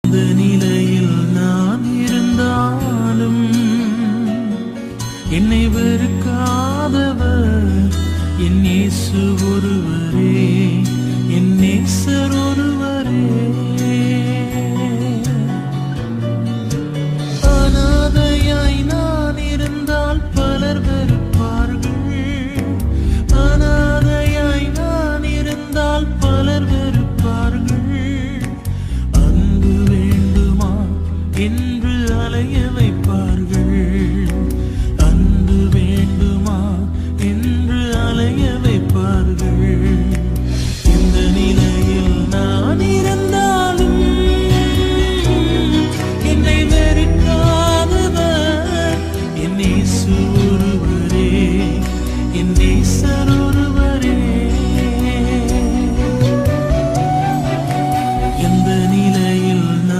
இந்த நிலையில் நான் இருந்தாலும் என்னை வெறுக்காதவர் என் இயேசு ஒருவரே, என் நேசர்